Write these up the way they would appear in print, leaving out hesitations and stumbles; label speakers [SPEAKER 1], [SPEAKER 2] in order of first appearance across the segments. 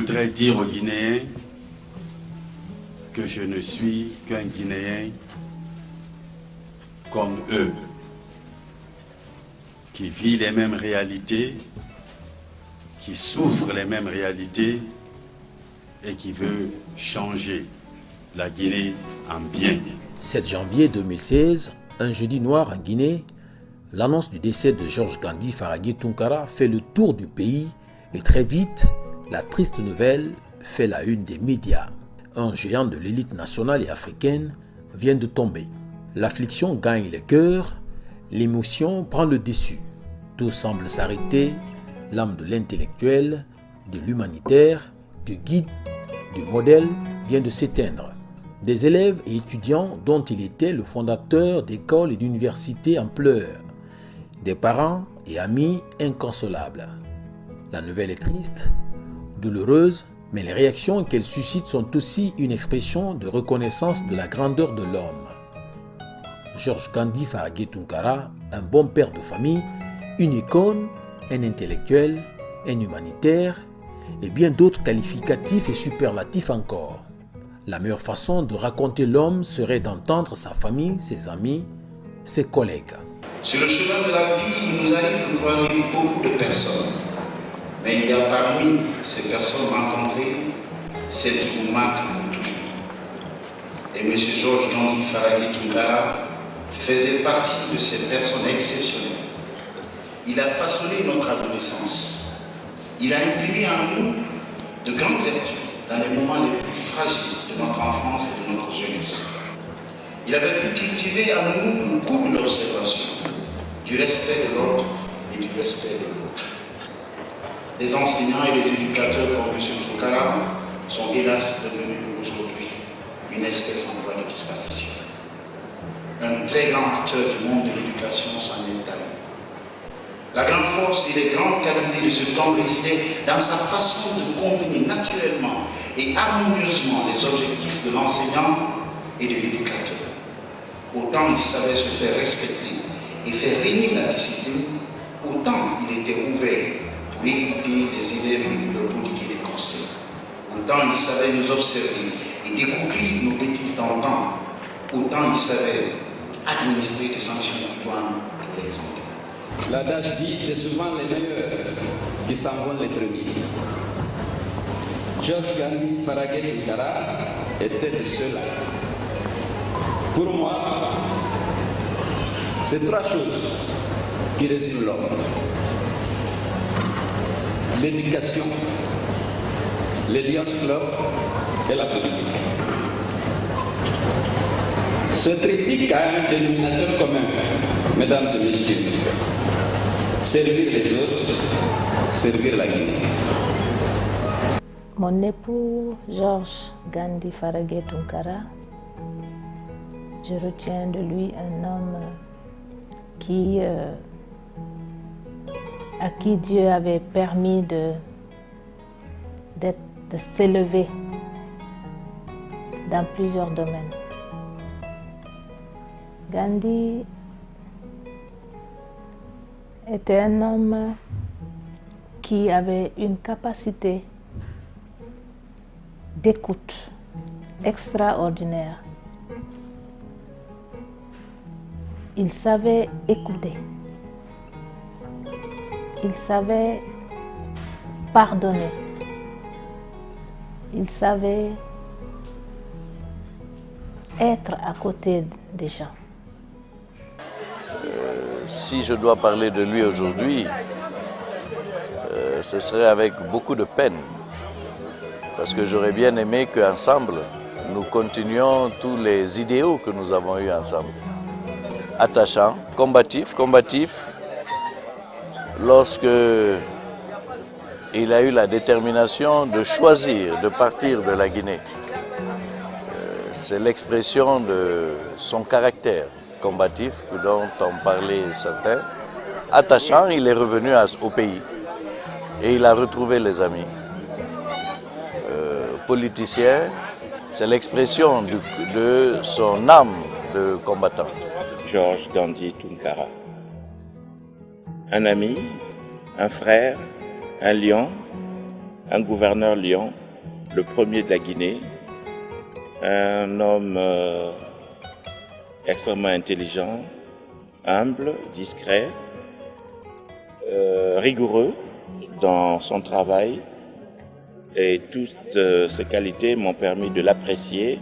[SPEAKER 1] voudrais dire aux Guinéens que je ne suis qu'un Guinéen comme eux, qui vit les mêmes réalités, qui souffre les mêmes réalités et qui veut changer la Guinée en bien.
[SPEAKER 2] 7 janvier 2016, un jeudi noir en Guinée, l'annonce du décès de Georges Gandhi Faragui Tounkara fait le tour du pays et très vite, la triste nouvelle fait la une des médias. Un géant de l'élite nationale et africaine vient de tomber. L'affliction gagne les cœurs, l'émotion prend le dessus. Tout semble s'arrêter, l'âme de l'intellectuel, de l'humanitaire, du guide, du modèle vient de s'éteindre. Des élèves et étudiants dont il était le fondateur d'écoles et d'universités en pleurs. Des parents et amis inconsolables. La nouvelle est triste, douloureuse, mais les réactions qu'elle suscite sont aussi une expression de reconnaissance de la grandeur de l'homme. Georges Gandhi Faragui Tounkara, un bon père de famille, une icône, un intellectuel, un humanitaire et bien d'autres qualificatifs et superlatifs encore. La meilleure façon de raconter l'homme serait d'entendre sa famille, ses amis, ses collègues.
[SPEAKER 3] Sur le chemin de la vie, il nous arrive de croiser beaucoup de personnes. Mais il y a parmi ces personnes rencontrées celle qui vous marque pour toujours. Et M. Georges Gandhi Faragui Tounkara faisait partie de ces personnes exceptionnelles. Il a façonné notre adolescence. Il a imprimé en nous de grandes vertus dans les moments les plus fragiles de notre enfance et de notre jeunesse. Il avait pu cultiver en nous le goût de l'observation, du respect de l'autre et du respect de l'autre. Les enseignants et les éducateurs comme M. Tounkara sont hélas devenus aujourd'hui une espèce en voie de disparition. Un très grand acteur du monde de l'éducation s'en est allé. La grande force et les grandes qualités de cet homme résidaient dans sa façon de combiner naturellement et harmonieusement les objectifs de l'enseignant et de l'éducateur. Autant il savait se faire respecter et faire régner la discipline, autant il était ouvert pour écouter les élèves et leur prodiguer des conseils. Autant il savait nous observer et découvrir nos bêtises dans le temps, autant il savait administrer des sanctions idoines pour l'exemple.
[SPEAKER 4] L'adage dit c'est souvent les meilleurs qui s'envolent les premiers. Georges Gandhi Faragui Tounkara était de ceux-là. Pour moi, c'est 3 choses qui résument l'homme. L'éducation, les Lions Club et la politique. Ce triptyque a un dénominateur commun, mesdames et messieurs. Servir les autres, servir la Guinée.
[SPEAKER 5] Mon époux Georges Gandhi Faragui Tounkara, je retiens de lui un homme à qui Dieu avait permis de s'élever dans plusieurs domaines. Gandhi était un homme qui avait une capacité d'écoute extraordinaire. Il savait écouter. Il savait pardonner. Il savait être à côté des gens.
[SPEAKER 6] Si je dois parler de lui aujourd'hui, ce serait avec beaucoup de peine. Parce que j'aurais bien aimé qu'ensemble, nous continuions tous les idéaux que nous avons eus ensemble. Attachant, combatif, lorsque il a eu la détermination de choisir de partir de la Guinée. C'est l'expression de son caractère combatif dont ont parlé certains. Attachant, il est revenu au pays et il a retrouvé les amis. Politicien, c'est l'expression de son âme de combattant.
[SPEAKER 7] Georges Gandhi Tounkara. Un ami, un frère, un lion, un gouverneur lion, le premier de la Guinée, un homme extrêmement intelligent, humble, discret, rigoureux dans son travail. Et toutes ces qualités m'ont permis de l'apprécier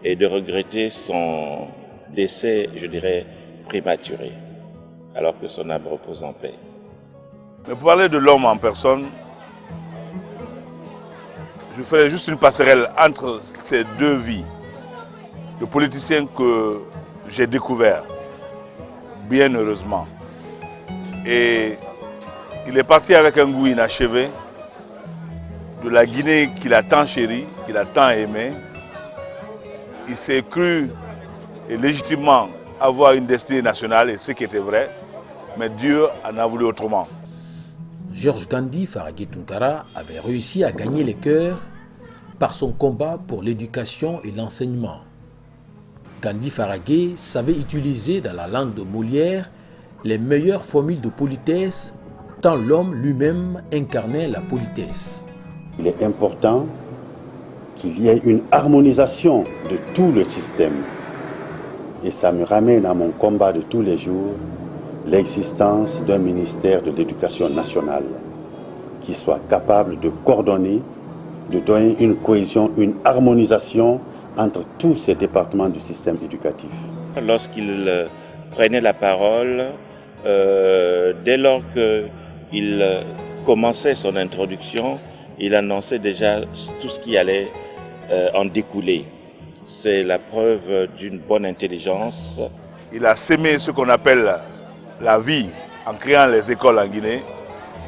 [SPEAKER 7] et de regretter son décès, je dirais, prématuré, alors que son âme repose en paix.
[SPEAKER 8] Mais pour parler de l'homme en personne, je ferai juste une passerelle entre ces deux vies. Le politicien que j'ai découvert, bien heureusement. Et il est parti avec un goût inachevé de la Guinée qu'il a tant chérie, qu'il a tant aimée. Il s'est cru et légitimement avoir une destinée nationale, et ce qui était vrai, mais Dieu en a voulu autrement.
[SPEAKER 2] Georges Gandhi Faragé Tounkara avait réussi à gagner les cœurs par son combat pour l'éducation et l'enseignement. Gandhi Faragé savait utiliser dans la langue de Molière les meilleures formules de politesse, tant l'homme lui-même incarnait la politesse.
[SPEAKER 1] Il est important qu'il y ait une harmonisation de tout le système. Et ça me ramène à mon combat de tous les jours, l'existence d'un ministère de l'Éducation nationale qui soit capable de coordonner, de donner une cohésion, une harmonisation entre tous ces départements du système éducatif.
[SPEAKER 7] Lorsqu'il prenait la parole, dès lors qu'il commençait son introduction, il annonçait déjà tout ce qui allait en découler. C'est la preuve d'une bonne intelligence.
[SPEAKER 8] Il a sémé ce qu'on appelle la vie en créant les écoles en Guinée.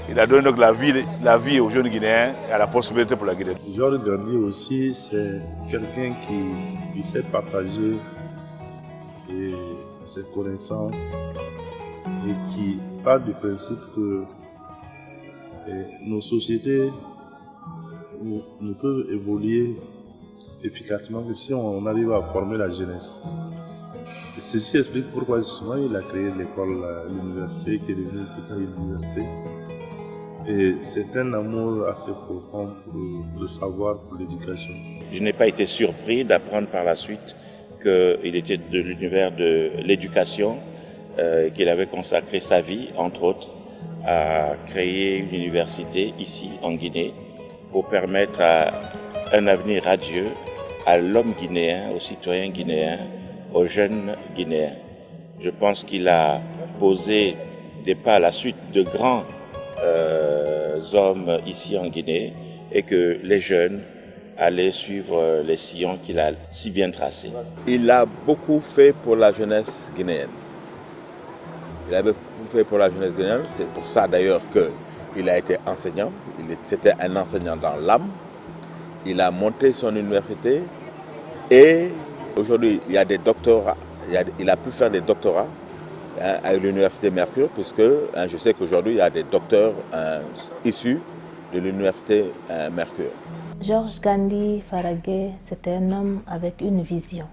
[SPEAKER 8] Il a donné donc la vie aux jeunes Guinéens et à la possibilité pour la Guinée.
[SPEAKER 9] Georges Gandhi aussi, c'est quelqu'un qui sait partager ses connaissances et qui part du principe que nos sociétés ne peuvent évoluer efficacement que si on arrive à former la jeunesse. Et ceci explique pourquoi justement il a créé l'école, l'université qui est devenue plus tard une université. Et c'est un amour assez profond pour le savoir, pour l'éducation.
[SPEAKER 7] Je n'ai pas été surpris d'apprendre par la suite qu'il était de l'univers de l'éducation, qu'il avait consacré sa vie, entre autres, à créer une université ici en Guinée pour permettre à un avenir radieux à l'homme guinéen, aux citoyens guinéens, aux jeunes Guinéens. Je pense qu'il a posé des pas à la suite de grands hommes ici en Guinée et que les jeunes allaient suivre les sillons qu'il a si bien tracés.
[SPEAKER 10] Il a beaucoup fait pour la jeunesse guinéenne. Il a beaucoup fait pour la jeunesse guinéenne, c'est pour ça d'ailleurs qu'il a été enseignant. C'était un enseignant dans l'âme. Il a monté son université et aujourd'hui il y a des doctorats. Il a pu faire des doctorats à l'université Mercure, puisque je sais qu'aujourd'hui il y a des docteurs issus de l'université Mercure.
[SPEAKER 5] Georges Gandhi Faragé, c'était un homme avec une vision.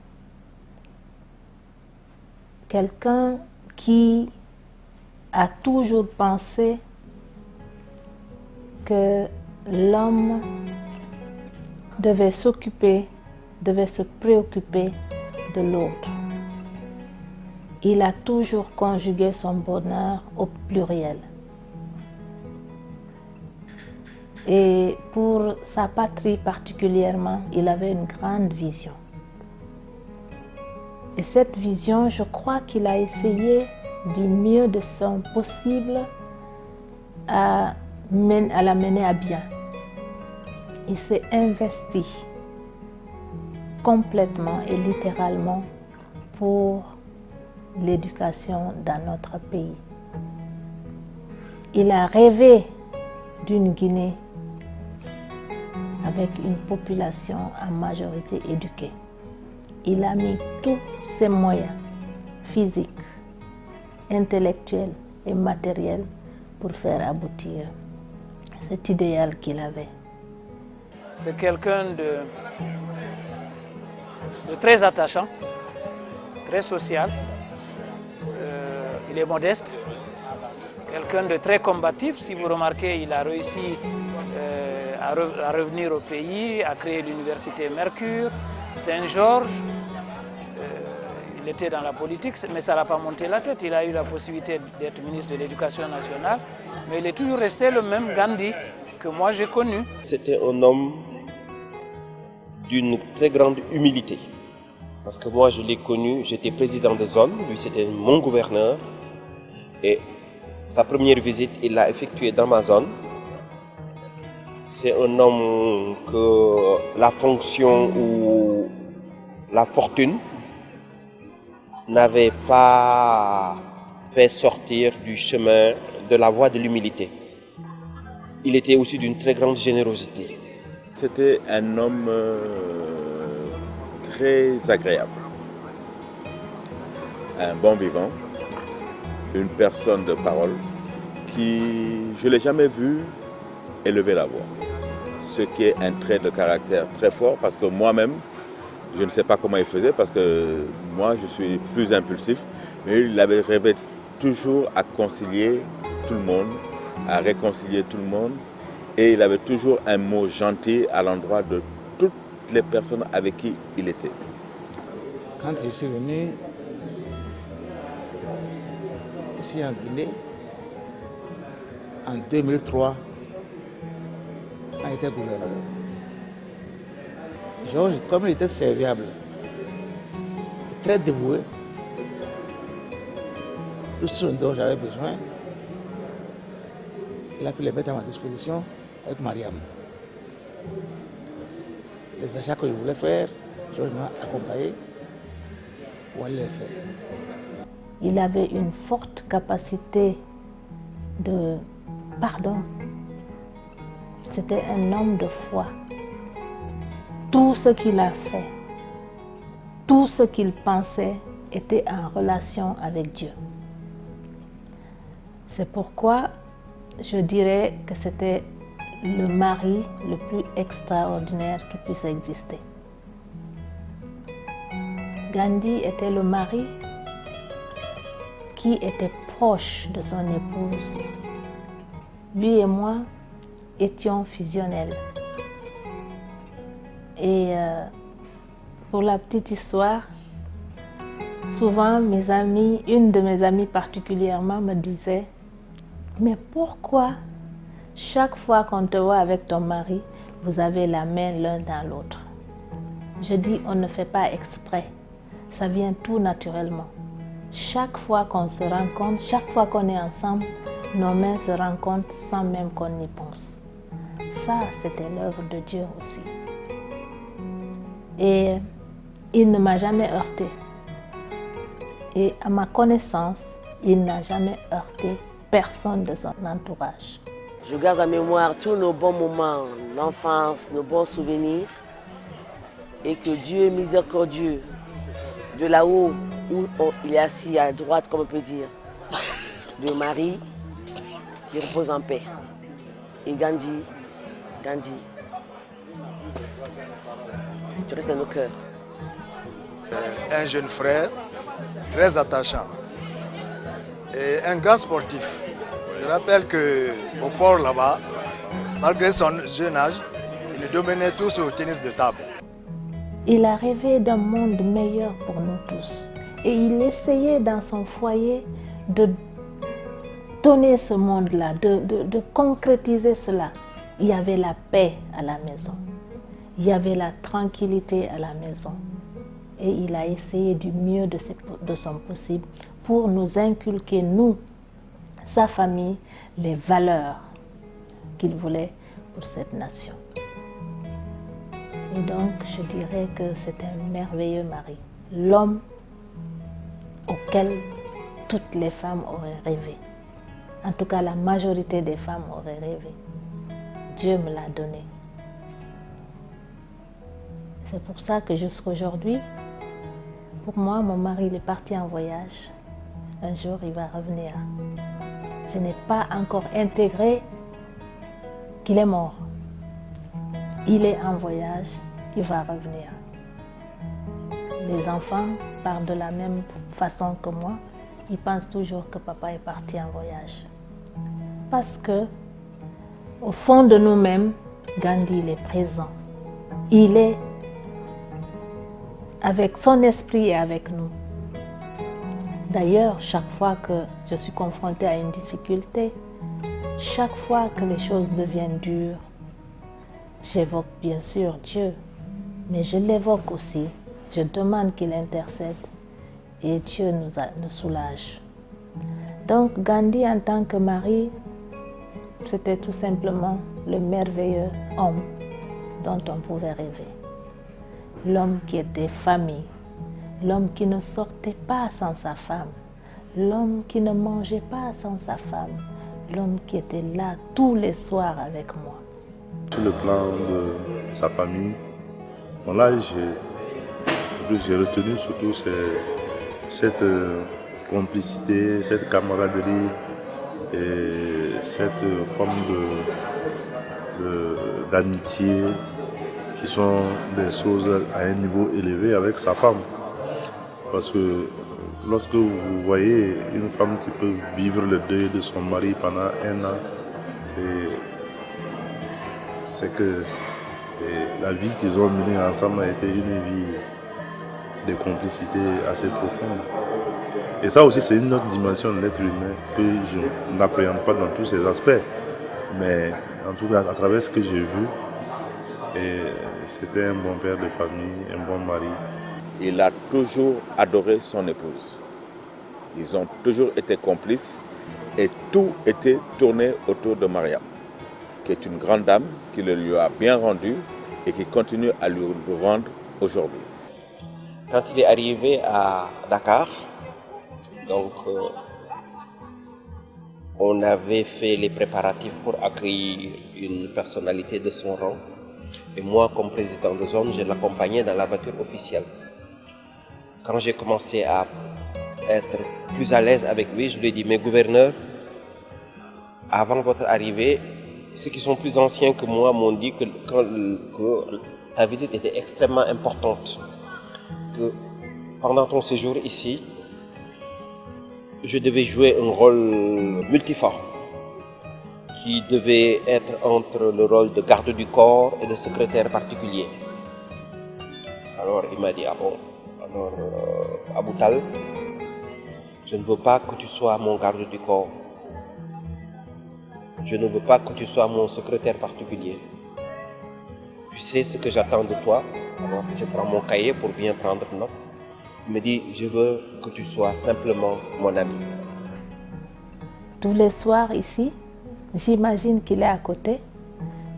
[SPEAKER 5] Quelqu'un qui a toujours pensé que l'homme devait se préoccuper de l'autre. Il a toujours conjugué son bonheur au pluriel. Et pour sa patrie particulièrement, il avait une grande vision. Et cette vision, je crois qu'il a essayé du mieux de son possible à la mener à bien. Il s'est investi complètement et littéralement pour l'éducation dans notre pays. Il a rêvé d'une Guinée avec une population en majorité éduquée. Il a mis tous ses moyens physiques, intellectuels et matériels pour faire aboutir cet idéal qu'il avait.
[SPEAKER 11] C'est quelqu'un de très attachant, très social. Il est modeste, quelqu'un de très combatif. Si vous remarquez, il a réussi à revenir au pays, à créer l'université Mercure, Saint-Georges. Il était dans la politique, mais ça n'a pas monté la tête. Il a eu la possibilité d'être ministre de l'Éducation nationale, mais il est toujours resté le même Gandhi que moi j'ai connu.
[SPEAKER 12] C'était un homme d'une très grande humilité. Parce que moi je l'ai connu, j'étais président de zone, lui c'était mon gouverneur. Et sa première visite, il l'a effectuée dans ma zone. C'est un homme que la fonction ou la fortune n'avait pas fait sortir du chemin de la voie de l'humilité. Il était aussi d'une très grande générosité.
[SPEAKER 10] C'était un homme très agréable, un bon vivant, une personne de parole qui, je ne l'ai jamais vu élever la voix. Ce qui est un trait de caractère très fort parce que moi-même, je ne sais pas comment il faisait parce que moi je suis plus impulsif, mais il avait rêvé toujours à concilier tout le monde, à réconcilier tout le monde et il avait toujours un mot gentil à l'endroit de toutes les personnes avec qui il était.
[SPEAKER 13] Quand je suis venu ici en Guinée, en 2003, quand il était gouverneur, Georges, comme il était serviable, très dévoué, tout ce dont j'avais besoin, il a pu les mettre à ma disposition avec Mariam. Les achats que je voulais faire, Georges m'a accompagné pour aller les faire.
[SPEAKER 5] Il avait une forte capacité de pardon. C'était un homme de foi. Tout ce qu'il a fait, tout ce qu'il pensait était en relation avec Dieu. C'est pourquoi je dirais que c'était le mari le plus extraordinaire qui puisse exister. Gandhi était le mari qui était proche de son épouse. Lui et moi étions fusionnels. Et pour la petite histoire, souvent mes amis, une de mes amies particulièrement me disait « Mais pourquoi chaque fois qu'on te voit avec ton mari, vous avez la main l'un dans l'autre ?» Je dis « On ne fait pas exprès, ça vient tout naturellement. Chaque fois qu'on se rencontre, chaque fois qu'on est ensemble, nos mains se rencontrent sans même qu'on y pense. » Ça, c'était l'œuvre de Dieu aussi. Et il ne m'a jamais heurté. Et à ma connaissance, il n'a jamais heurté personne de son entourage.
[SPEAKER 14] Je garde en mémoire tous nos bons moments, l'enfance, nos bons souvenirs. Et que Dieu est miséricordieux, de là-haut où il est assis à droite, comme on peut dire, de Marie, qui repose en paix. Et Gandhi, tu restes dans nos cœurs.
[SPEAKER 15] Un jeune frère, très attachant, et un grand sportif. Je rappelle qu'au port là-bas, malgré son jeune âge, il nous dominait tous au tennis de table.
[SPEAKER 5] Il a rêvé d'un monde meilleur pour nous tous. Et il essayait dans son foyer de donner ce monde-là, de concrétiser cela. Il y avait la paix à la maison. Il y avait la tranquillité à la maison. Et il a essayé du mieux de son possible pour nous inculquer, nous, sa famille, les valeurs qu'il voulait pour cette nation. Et donc, je dirais que c'est un merveilleux mari. L'homme auquel toutes les femmes auraient rêvé. En tout cas, la majorité des femmes auraient rêvé. Dieu me l'a donné. C'est pour ça que jusqu'à aujourd'hui, pour moi, mon mari il est parti en voyage. Un jour, il va revenir. Je n'ai pas encore intégré qu'il est mort. Il est en voyage, il va revenir. Les enfants parlent de la même façon que moi. Ils pensent toujours que papa est parti en voyage. Parce que, au fond de nous-mêmes, Gandhi, il est présent. Il est avec son esprit et avec nous. D'ailleurs, chaque fois que je suis confrontée à une difficulté, chaque fois que les choses deviennent dures, j'évoque bien sûr Dieu, mais je l'évoque aussi. Je demande qu'il intercède et Dieu nous soulage. Donc Gandhi en tant que mari, c'était tout simplement le merveilleux homme dont on pouvait rêver. L'homme qui était famille, l'homme qui ne sortait pas sans sa femme, l'homme qui ne mangeait pas sans sa femme, l'homme qui était là tous les soirs avec moi.
[SPEAKER 9] Sur le plan de sa famille, là j'ai retenu surtout cette complicité, cette camaraderie et cette forme d'amitié qui sont des choses à un niveau élevé avec sa femme. Parce que lorsque vous voyez une femme qui peut vivre le deuil de son mari pendant 1 an, c'est que la vie qu'ils ont menée ensemble a été une vie de complicité assez profonde. Et ça aussi, c'est une autre dimension de l'être humain que je n'appréhende pas dans tous ses aspects. Mais en tout cas, à travers ce que j'ai vu, c'était un bon père de famille, un bon mari.
[SPEAKER 10] Il a toujours adoré son épouse. Ils ont toujours été complices et tout était tourné autour de Mariam, qui est une grande dame, qui le lui a bien rendu et qui continue à lui le rendre aujourd'hui.
[SPEAKER 12] Quand il est arrivé à Dakar, donc on avait fait les préparatifs pour accueillir une personnalité de son rang. Et moi, comme président de zone, je l'accompagnais dans la voiture officielle. Quand j'ai commencé à être plus à l'aise avec lui, je lui ai dit, mais gouverneur, avant votre arrivée, ceux qui sont plus anciens que moi m'ont dit que ta visite était extrêmement importante. Que pendant ton séjour ici, je devais jouer un rôle multiforme qui devait être entre le rôle de garde du corps et de secrétaire particulier. Alors il m'a dit, ah bon, alors Aboutal, je ne veux pas que tu sois mon garde du corps. Je ne veux pas que tu sois mon secrétaire particulier. Tu sais ce que j'attends de toi. Alors je prends mon cahier pour bien prendre note. Il me dit, je veux que tu sois simplement mon ami.
[SPEAKER 5] Tous les soirs ici, j'imagine qu'il est à côté.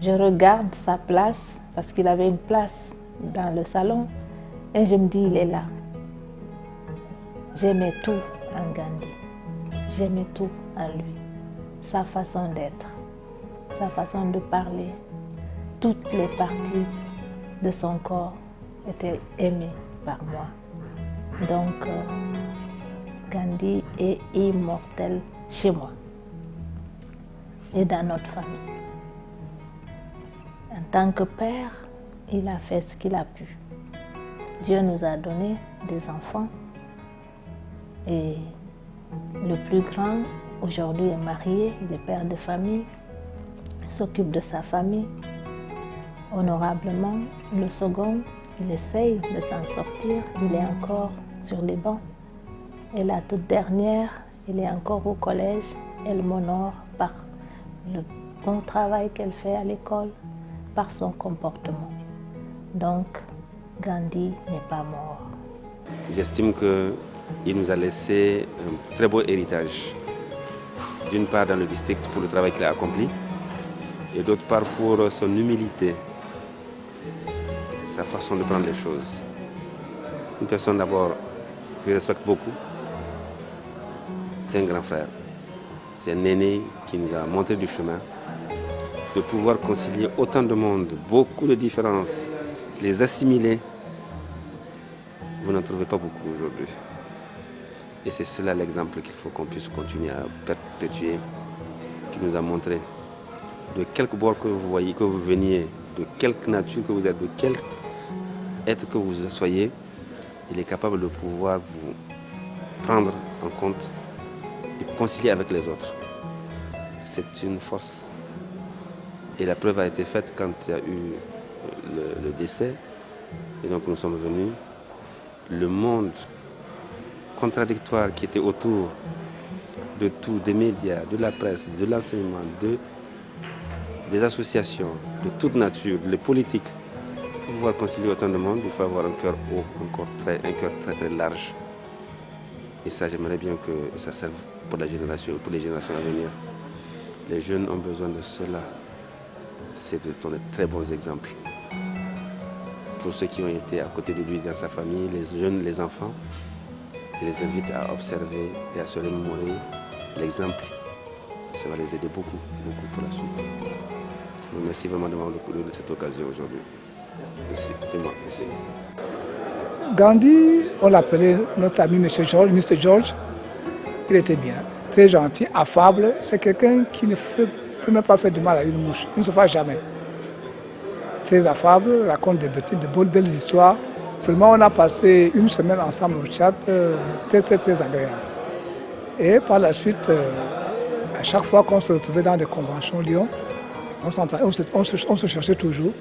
[SPEAKER 5] Je regarde sa place parce qu'il avait une place dans le salon et je me dis, il est là. J'aimais tout en Gandhi. J'aimais tout en lui. Sa façon d'être, sa façon de parler, toutes les parties de son corps étaient aimées par moi. Donc, Gandhi est immortel chez moi et dans notre famille. En tant que père, il a fait ce qu'il a pu. Dieu nous a donné des enfants et le plus grand, aujourd'hui, est marié, il est père de famille, s'occupe de sa famille honorablement. Le second, il essaye de s'en sortir, il est encore sur les bancs. Et la toute dernière, elle est encore au collège, elle m'honore par le bon travail qu'elle fait à l'école, par son comportement. Donc, Gandhi n'est pas mort.
[SPEAKER 16] J'estime qu'il nous a laissé un très beau héritage. D'une part dans le district pour le travail qu'il a accompli, et d'autre part pour son humilité, sa façon de prendre les choses. Une personne d'abord que je respecte beaucoup, c'est un grand frère, c'est un aîné qui nous a montré du chemin. De pouvoir concilier autant de monde, beaucoup de différences, les assimiler, vous n'en trouvez pas beaucoup aujourd'hui. Et c'est cela l'exemple qu'il faut qu'on puisse continuer à perpétuer, qui nous a montré de quelque bord que vous voyez, que vous veniez, de quelque nature que vous êtes, de quel être que vous soyez, il est capable de pouvoir vous prendre en compte et concilier avec les autres. C'est une force Et la preuve a été faite quand il y a eu le décès. Et donc nous sommes venus. Le monde contradictoire qui était autour de tout, des médias, de la presse, de l'enseignement, des associations, de toute nature, les politiques. Pour pouvoir concilier autant de monde, il faut avoir un cœur haut, un cœur très très large. Et ça, j'aimerais bien que ça serve pour les générations à venir. Les jeunes ont besoin de cela. C'est de donner de très bons exemples. Pour ceux qui ont été à côté de lui dans sa famille, les jeunes, les enfants, je les invite à observer et à se remémorer l'exemple. Ça va les aider beaucoup, beaucoup pour la suite. Je vous remercie vraiment de cette occasion aujourd'hui. Merci. C'est moi. Merci.
[SPEAKER 17] Gandhi, on l'appelait notre ami M. George, Mr. George. Il était bien, très gentil, affable. C'est quelqu'un qui ne peut même pas faire du mal à une mouche. Il ne se fâche jamais. Très affable, raconte des belles histoires. Vraiment, on a passé une semaine ensemble au Tchad, très agréable. Et par la suite, à chaque fois qu'on se retrouvait dans des conventions Lyon, on se cherchait toujours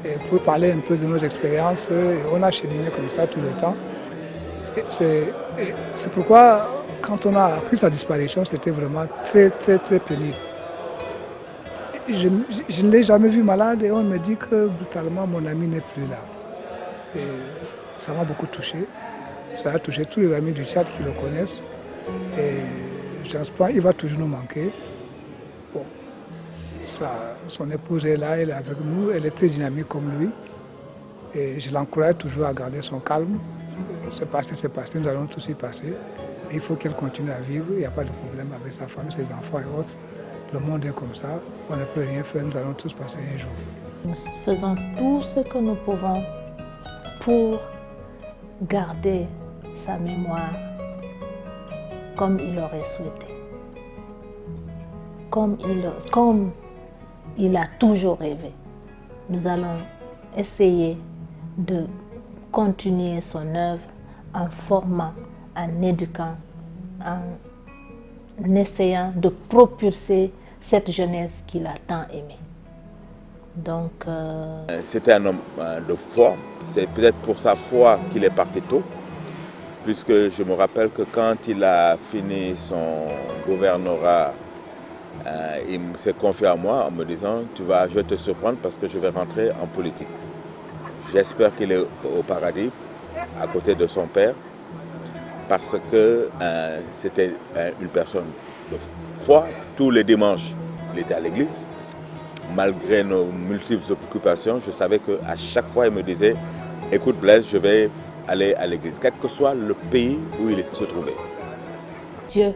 [SPEAKER 17] et pour parler un peu de nos expériences. Et on a cheminé comme ça tout le temps. C'est pourquoi, quand on a appris sa disparition, c'était vraiment très pénible. Je ne l'ai jamais vu malade et on me dit que brutalement mon ami n'est plus là. Et ça m'a beaucoup touché. Ça a touché tous les amis du Tchad qui le connaissent. Et je pense pas, il va toujours nous manquer. Bon, son épouse est là, elle est avec nous, elle est très dynamique comme lui. Et je l'encourage toujours à garder son calme. C'est passé, nous allons tous y passer. Mais il faut qu'elle continue à vivre, il n'y a pas de problème avec sa femme, ses enfants et autres. Le monde est comme ça, on ne peut rien faire, nous allons tous passer un jour.
[SPEAKER 5] Nous faisons tout ce que nous pouvons pour garder sa mémoire comme il aurait souhaité, comme il a toujours rêvé. Nous allons essayer de continuer son œuvre en formant, en éduquant, en essayant de propulser cette jeunesse qu'il a tant aimée. Donc,
[SPEAKER 10] c'était un homme de foi. C'est peut-être pour sa foi qu'il est parti tôt, puisque je me rappelle que quand il a fini son gouvernorat, il s'est confié à moi en me disant « je vais te surprendre parce que je vais rentrer en politique ». J'espère qu'il est au paradis, à côté de son père, parce que c'était une personne de foi. Tous les dimanches, il était à l'église. Malgré nos multiples occupations, je savais qu'à chaque fois, il me disait « écoute Blaise, je vais aller à l'église », quel que soit le pays où il se trouvait.
[SPEAKER 5] Dieu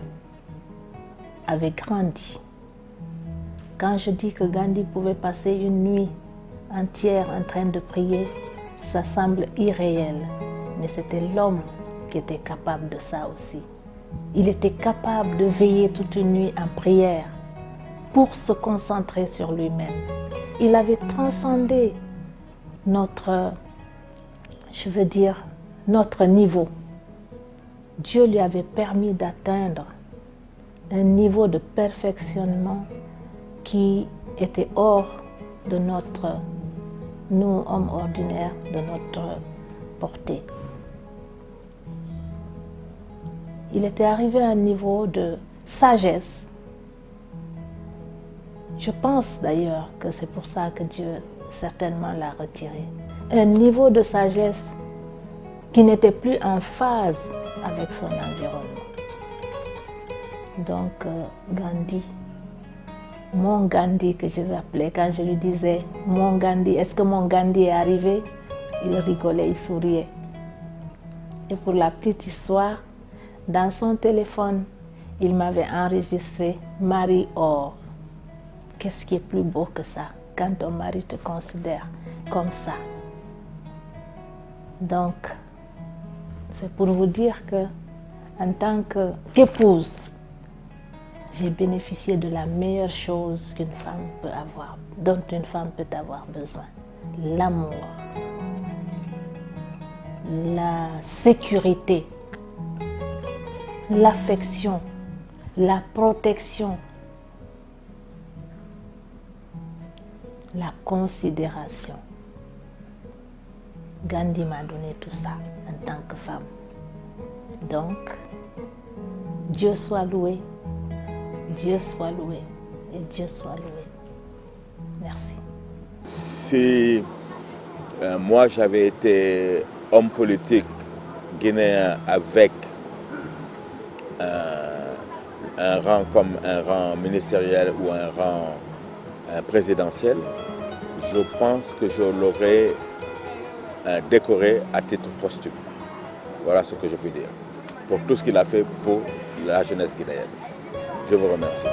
[SPEAKER 5] avait grandi. Quand je dis que Gandhi pouvait passer une nuit entière en train de prier, ça semble irréel, mais c'était l'homme qui était capable de ça aussi. Il était capable de veiller toute une nuit en prière pour se concentrer sur lui-même. Il avait transcendé notre niveau. Dieu lui avait permis d'atteindre un niveau de perfectionnement qui était hors de nous, hommes ordinaires, de notre portée. Il était arrivé à un niveau de sagesse. Je pense d'ailleurs que c'est pour ça que Dieu certainement l'a retiré. Un niveau de sagesse qui n'était plus en phase avec son environnement. Donc Gandhi, mon Gandhi que je l'appelais, quand je lui disais « mon Gandhi, est-ce que mon Gandhi est arrivé ?» Il rigolait, il souriait. Et pour la petite histoire, dans son téléphone, il m'avait enregistré « Marie Or ». Qu'est-ce qui est plus beau que ça, quand ton mari te considère comme ça? Donc, c'est pour vous dire que, en tant qu'épouse, j'ai bénéficié de la meilleure chose qu'une femme peut avoir, dont une femme peut avoir besoin. L'amour, la sécurité, l'affection, la protection. la considération. Gandhi m'a donné tout ça en tant que femme. Donc, Dieu soit loué, Dieu soit loué et Dieu soit loué. Merci.
[SPEAKER 10] Si moi j'avais été homme politique guinéen avec un rang comme un rang ministériel ou un rang présidentiel, je pense que je l'aurais décoré à titre posthume. Voilà ce que je peux dire. Pour tout ce qu'il a fait pour la jeunesse guinéenne. Je vous remercie.